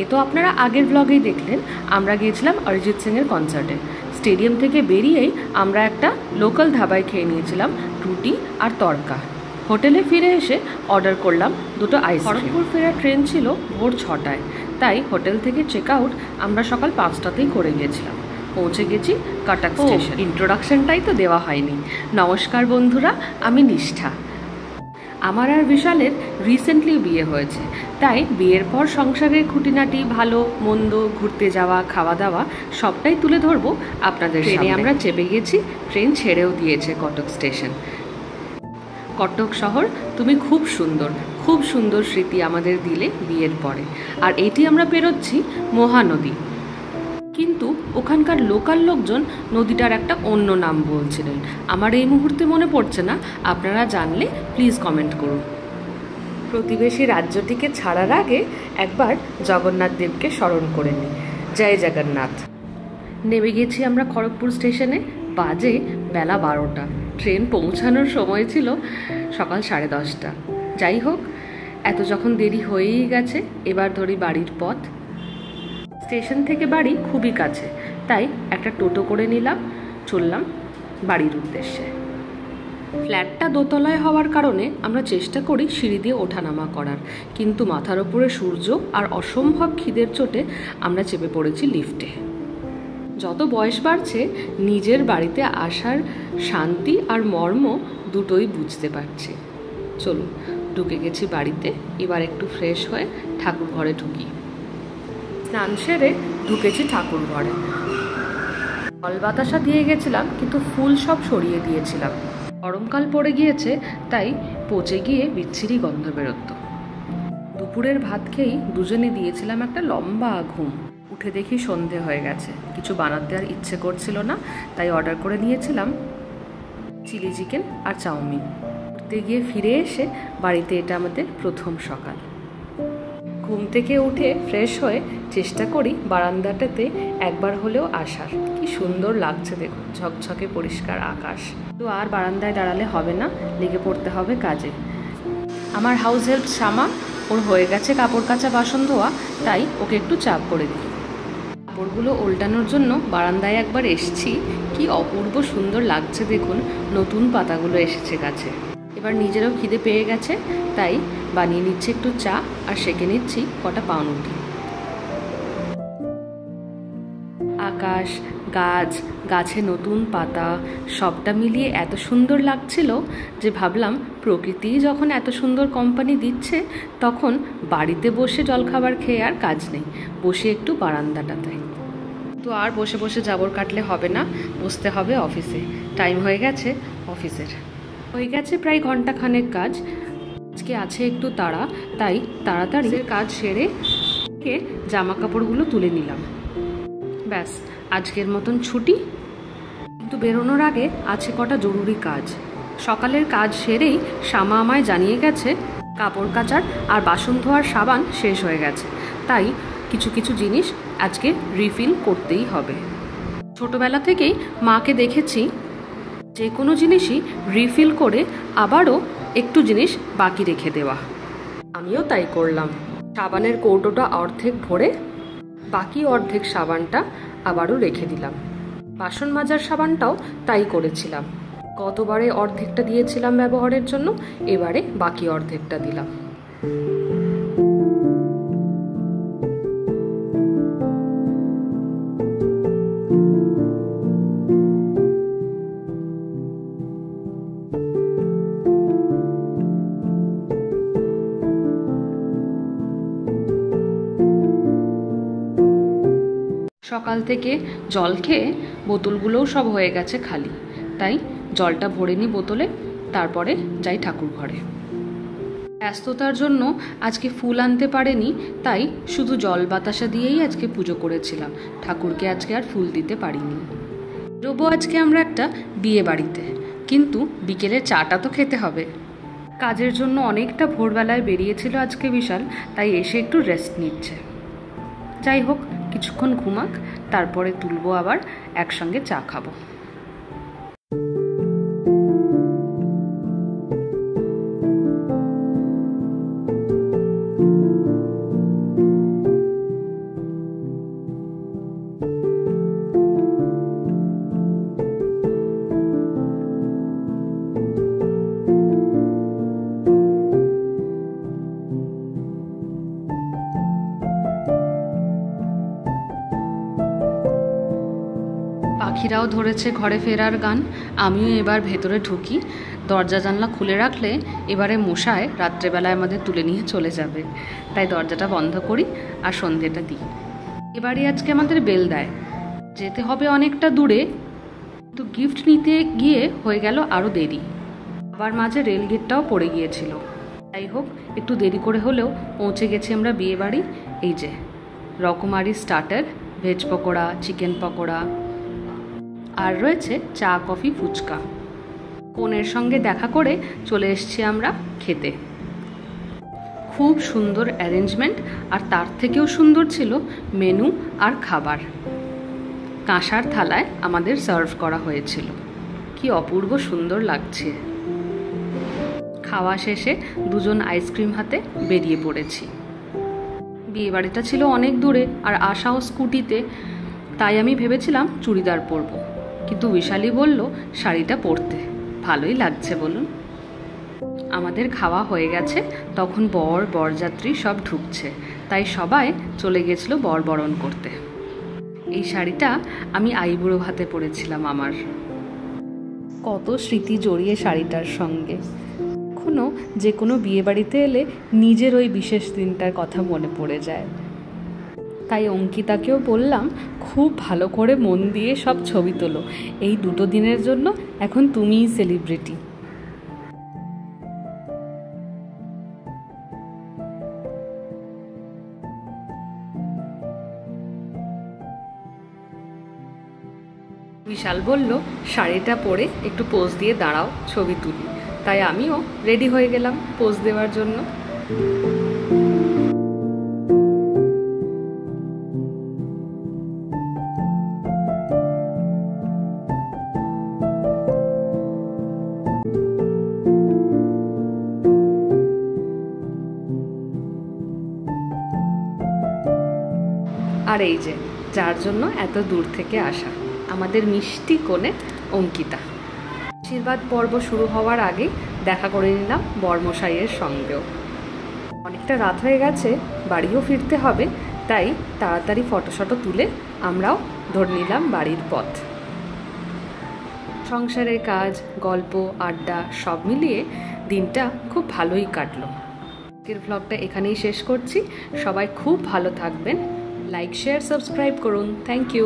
এ তো আপনারা আগের ব্লগেই দেখলেন, আমরা গিয়েছিলাম অরিজিৎ সিংয়ের কনসার্টে। স্টেডিয়াম থেকে বেরিয়েই আমরা একটা লোকাল ধাবায় খেয়ে নিয়েছিলাম রুটি আর তড়কা। হোটেলে ফিরে এসে অর্ডার করলাম দুটো আইসক্রিম। খড়গপুর ফেরার ট্রেন ছিল ভোর 6টায়, তাই হোটেল থেকে চেক আউট আমরা সকাল 5টাতেই করে গিয়েছিলাম। পৌঁছে গেছি কটক স্টেশন। ইন্ট্রোডাকশনটাই তো দেওয়া হয়নি। নমস্কার বন্ধুরা, আমি নিষ্ঠা। আমার আর বিশালের রিসেন্টলি বিয়ে হয়েছে, তাই বিয়ের পর সংসারের খুঁটিনাটি, ভালো মন্দ, ঘুরতে যাওয়া, খাওয়া দাওয়া সবটাই তুলে ধরবো আপনাদের সামনে। আমরা চেপে গেছি, ট্রেন ছেড়েও দিয়েছে কটক স্টেশন। কটক শহর তুমি খুব সুন্দর, খুব সুন্দর স্মৃতি আমাদের দিলে বিয়ের পরে। আর এটি আমরা পেরোচ্ছি মহানদী, কিন্তু ওখানকার লোকাল লোকজন নদীটার একটা অন্য নাম বলছিলেন। আমার এই মুহূর্তে মনে পড়ছে না, আপনারা জানলে প্লিজ কমেন্ট করুন। প্রতিবেশী রাজ্যটিকে ছাড়ার আগে একবার জগন্নাথ দেবকে স্মরণ করে নিই। জয় জগন্নাথ। নেমে গেছি আমরা খড়গপুর স্টেশনে। বাজে বেলা 12টা। ট্রেন পৌঁছানোর সময় ছিল সকাল 10:30। যাই হোক, এত যখন দেরি হয়েই গেছে, এবার ধরি বাড়ির পথ। স্টেশন থেকে বাড়ি খুবই কাছে, তাই একটা টোটো করে নিলাম, চললাম বাড়ির উদ্দেশ্যে। ফ্ল্যাটটা দোতলায় হওয়ার কারণে আমরা চেষ্টা করি সিঁড়ি দিয়ে ওঠানামা করার, কিন্তু মাথার ওপরে সূর্য আর অসম্ভব খিদের চোটে আমরা চেপে পড়েছি লিফটে। যত বয়স বাড়ছে, নিজের বাড়িতে আসার শান্তি আর মর্ম দুটোই বুঝতে পারছি। চলুন, ঢুকে গেছি বাড়িতে। এবার একটু ফ্রেশ হয়ে ঠাকুর ঘরে ঢুকি। স্নান সেরে ঢুকেছি ঠাকুর ঘরে। জল বাতাসা দিয়ে গেছিলাম, কিন্তু ফুল সব সরিয়ে দিয়েছিলাম। গরমকাল পড়ে গিয়েছে, তাই পচে গিয়ে বিচ্ছিরি গন্ধ বেরোতো। দুপুরের ভাত খেয়েই দুজনে দিয়েছিলাম একটা লম্বা ঘুম। উঠে দেখি সন্ধে হয়ে গেছে। কিছু বানাতে আর ইচ্ছে করছিল না, তাই অর্ডার করে নিয়েছিলাম চিলি চিকেন আর চাউমিন। ঘুরতে গিয়ে ফিরে এসে বাড়িতে এটা আমাদের প্রথম সকাল। ঘুম থেকে উঠে ফ্রেশ হয়ে চেষ্টা করি বারান্দাটাতে একবার হলেও আসার। কি সুন্দর লাগছে দেখুন, ঝকঝকে পরিষ্কার আকাশ। তো আর বারান্দায় দাঁড়ালে হবে না, লেগে পড়তে হবে কাজে। আমার হাউস হেল্প শ্যামা, ওর হয়ে গেছে কাপড় কাচা, বাসন ধোয়া, তাই ওকে একটু চাপ করে দিই। কাপড়গুলো উল্টানোর জন্য বারান্দায় একবার এসছি। কি অপূর্ব সুন্দর লাগছে দেখুন, নতুন পাতাগুলো এসেছে গাছে। এবার নিজেরও খিদে পেয়ে গেছে, তাই বানিয়ে নিচ্ছি একটু চা আর সেঁকে নিচ্ছি কটা পাউরুটি। আকাশ, গাছ, গাছে নতুন পাতা সবটা মিলিয়ে এত সুন্দর লাগছিল যে ভাবলাম প্রকৃতি যখন এত সুন্দর কোম্পানি দিচ্ছে, তখন বাড়িতে বসে জলখাবার খেয়ে আর কাজ নেই, বসে একটু বারান্দাটাতে। তো আর বসে বসে জাবর কাটলে হবে না, বসতে হবে অফিসে। টাইম হয়ে গেছে অফিসের। হয়ে গেছে প্রায় ঘন্টাখানেক কাজ। আজকে আছে একটু তাড়া, তাই তাড়াতাড়ি কাজ সেরে জামা কাপড়গুলো তুলে নিলাম। ব্যাস, আজকের মতন ছুটি। কিন্তু বেরোনোর আগে আছে কটা জরুরি কাজ। সকালের কাজ সেরেই শ্যামা আমায় জানিয়ে গেছে কাপড় কাচার আর বাসন ধোয়ার সাবান শেষ হয়ে গেছে, তাই কিছু কিছু জিনিস আজকে রিফিল করতেই হবে। ছোটবেলা থেকেই মাকে দেখেছি যে কোনো জিনিসই রিফিল করে আবারও একটু জিনিস বাকি রেখে দেওয়া। আমিও তাই করলাম। সাবানের কৌটোটা অর্ধেক ভরে বাকি অর্ধেক সাবানটা আবারও রেখে দিলাম। বাসন মাজার সাবানটাও তাই করেছিলাম। গতবারে অর্ধেকটা দিয়েছিলাম ব্যবহারের জন্য, এবারে বাকি অর্ধেকটা দিলাম। সকাল থেকে জল খেয়ে বোতলগুলোও সব হয়ে গেছে খালি, তাই জলটা ভরে নিই বোতলে, তারপরে যাই ঠাকুর ঘরে। ব্যস্ততার জন্য আজকে ফুল আনতে পারেনি, তাই শুধু জল বাতাসা দিয়েই আজকে পুজো করেছিলাম। ঠাকুরকে আজকে আর ফুল দিতে পারিনি। রবো আজকে আমরা একটা বিয়ে বাড়িতে, কিন্তু বিকেলে চাটা তো খেতে হবে। কাজের জন্য অনেকটা ভোরবেলায় বেরিয়েছিল আজকে বিশাল, তাই এসে একটু রেস্ট নিচ্ছে। যাই হোক, কিছুক্ষণ ঘুমাক, তারপরে তুলবো আবার, একসঙ্গে চা খাবো। পাখিরাও ধরেছে ঘরে ফেরার গান। আমিও এবার ভেতরে ঢুকি। দরজা জানলা খুলে রাখলে এবারে মশায় রাত্রেবেলায় আমাদের তুলে নিয়ে চলে যাবে, তাই দরজাটা বন্ধ করি আর সন্ধেটা দিই। এবারে আজকে আমাদের বেলদায় যেতে হবে অনেকটা দূরে, কিন্তু গিফট নিতে গিয়ে হয়ে গেল আরও দেরি। আবার মাঝে রেলগেটটাও পড়ে গিয়েছিল। যাই হোক, একটু দেরি করে হলেও পৌঁছে গেছি আমরা বিয়েবাড়ি। এই যে রকমারি starter, veg pakora, chicken pakora, আর রয়েছে চা, কফি, ফুচকা। কনের সঙ্গে দেখা করে চলে এসেছি আমরা খেতে। খুব সুন্দর অ্যারেঞ্জমেন্ট, আর তার থেকেও সুন্দর ছিল মেনু আর খাবার। কাঁসার থালায় আমাদের সার্ভ করা হয়েছিল। কি অপূর্ব সুন্দর লাগছে। খাওয়া শেষে দুজন আইসক্রিম হাতে বেরিয়ে পড়েছি। বিয়েবাড়িটা ছিল অনেক দূরে আর আসাও স্কুটিতে, তাই আমি ভেবেছিলাম চুড়িদার পরব, কিন্তু বিশালী বলল শাড়িটা পরতে। ভালোই লাগছে বলুন। আমাদের খাওয়া হয়ে গেছে, তখন বরযাত্রী সব ঢুকছে, তাই সবাই চলে গেছিল বরণ করতে। এই শাড়িটা আমি আইবুড়ো ভাতে পরেছিলাম। আমার কত স্মৃতি জড়িয়ে শাড়িটার সঙ্গে। এখনও যে কোনো বিয়েবাড়িতে এলে নিজের ওই বিশেষ দিনটার কথা মনে পড়ে যায়। তাই অঙ্কিতাকেও বললাম, খুব ভালো করে মন দিয়ে সব ছবি তোলো। এই 2 দিনের জন্য এখন তুমিই সেলিব্রিটি। বিশাল বলল শাড়িটা পরে একটু পোজ দিয়ে দাঁড়াও, ছবি তুলি। তাই আমিও রেডি হয়ে গেলাম পোজ দেওয়ার জন্য। আর এই যে যার জন্য এত দূর থেকে আসা, আমাদের মিষ্টি কোণে অঙ্কিতা। আশীর্বাদ পর্ব শুরু হওয়ার আগে দেখা করে নিলাম বরমশাইয়ের সঙ্গেও। অনেকটা রাত হয়ে গেছে, বাড়িও ফিরতে হবে, তাই তাড়াতাড়ি ফটো তুলে আমরাও ধরে নিলাম বাড়ির পথ। সংসারের কাজ, গল্প, আড্ডা সব মিলিয়ে দিনটা খুব ভালোই কাটলো। আজকের ভ্লগটা এখানেই শেষ করছি। সবাই খুব ভালো থাকবেন। লাইক, শেয়ার, সাবস্ক্রাইব করুন। Thank you.